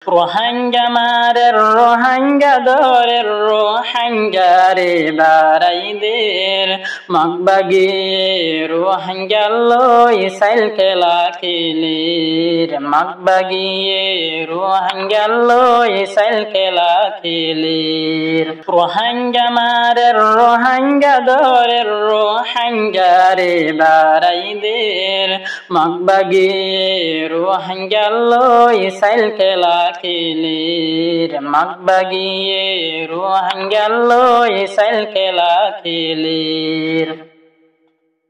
Rohangamarer rohangador rohangare baraider magbagi rohangallo isail kelakilir magbagi rohangallo isail kelakilir rohangamarer rohangador rohangare baraider magbagi rohangallo isail kelakilir magbagi rohangallo isail kelakilir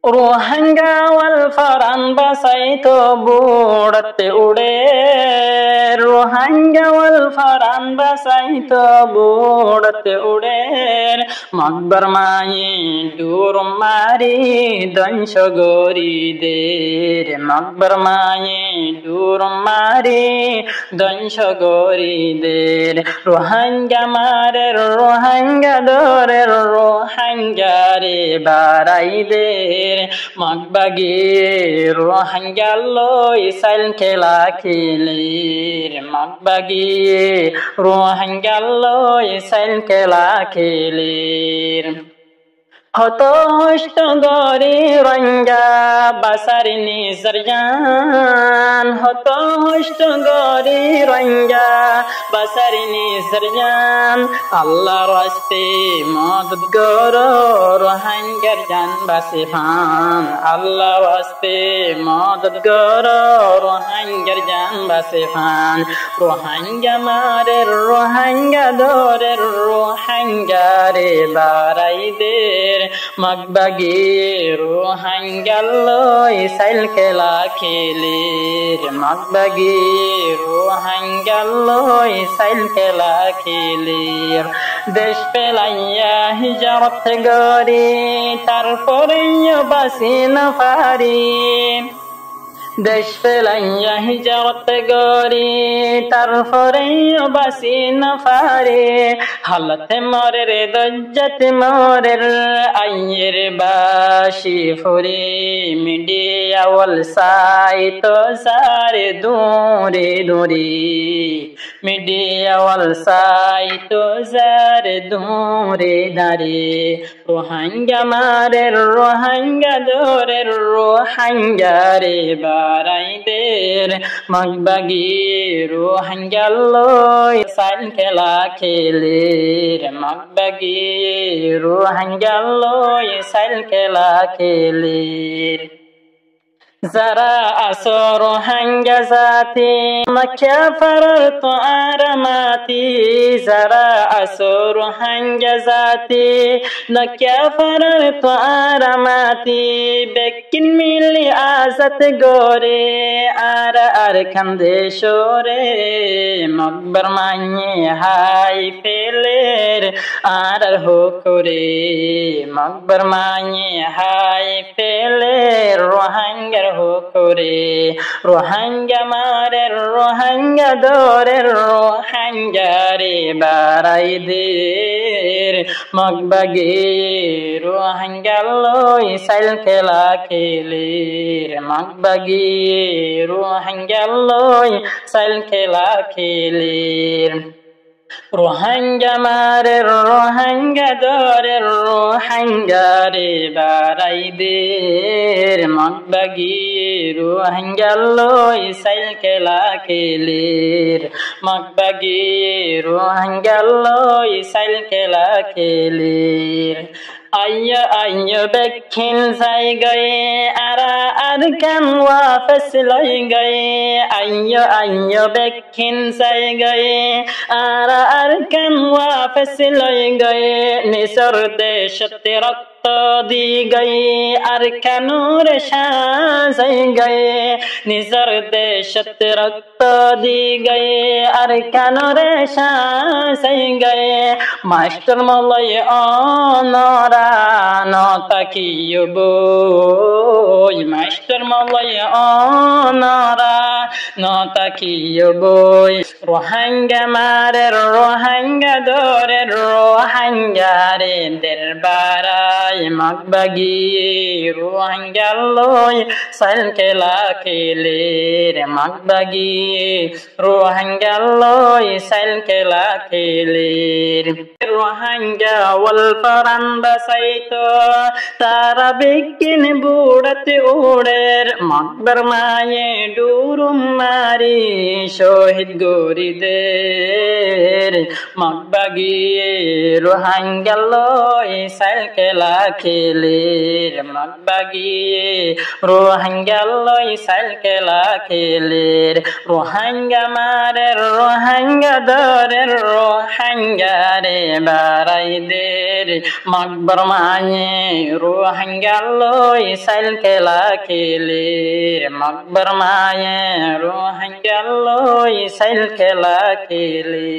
Rohanga wal faran basaito budat ude Rohanga wal faran basaito budat ude magbar mai durum mari dansho gori der magbar mai durum mari dansho gori der Rohanga mare rohanga dore rohanga re barai der magbagi rohangallo isail kelakilir magbagi rohangallo isail kelakilir Hoto hoshto gori ranga basarini zarjan Hoto hoshto gori ranga basarini zarjan Allah raste madad goro rohangar jan basifan Allah raste madad goro rohangar jan basifan rohanga mare rohanga dore rohangare baraider magbagi rohangallo isail kelakilir magbagi rohangallo isail kelakilir desh pelaya hijarat gori tarpore basin fari desh pelaya hijarat gori tarpore basin fari halat morer dajjat morer ayer bashi furi media wal saito sare dure dure media wal saito sare dure dare rohanga marer rohanga dore rohanga re baraider magbagi rohangallo isail kelakilir magbagi rohangallo isail kelakilir Zara asoro hangazati makya farto aramati Zara asoro hangazati nakya farto aramati bekin mili azat gore ara arkande shore magbar manye hai peler ara hokore magbar manye hai peler rohangar hokore rohanga mare rohanga dore rohanga re baraider magbagi rohangallo isail kelakilir magbagi rohangallo isail kelakilir rohanga mare rohanga dore rohanga re baraider magbagi rohangallo isail kelakilir magbagi rohangallo isail kelakilir Ayya ayya bekkin say gaye ara arkan वापस लई गए आइयो बेखिन say गए आरा अरकन वापस लई गए निसर देश रक्त दी गई अरकनूर शाज़ई गए निसर देश रक्त दी गए अरकनूर शाज़ई गए मास्टर मलय अनरा नताकियो बोय मास्टर मलय अनरा নতাকিও বই রোহাঙ্গা মারের রোহাঙ্গা দরের রোহাঙ্গা রে দের বারাই মগবাগি রোহাঙ্গা লই সাইল খেলা খেলে রে মগবাগি রোহাঙ্গা লই সাইল খেলা খেলে রোহাঙ্গা ওয়াল পারান্দা সাইতো তারা বিকিন বুড়াতে উড়ের মকবর মায়ে ডুরুম মারি শহীদ গরিদের মকবাগি রোহাঙ্গা লই সাইল খেলা খেলে মকবাগি রোহাঙ্গা লই সাইল খেলা খেলে রোহাঙ্গা মারের রোহাঙ্গা দরের রোহাঙ্গা রে বারাই দের মকবর মায়ে রোহাঙ্গা লই সাইল খেলা খেলে মকবর মায়ে রোহাঙ্গা লই সাইল খেলা খেলে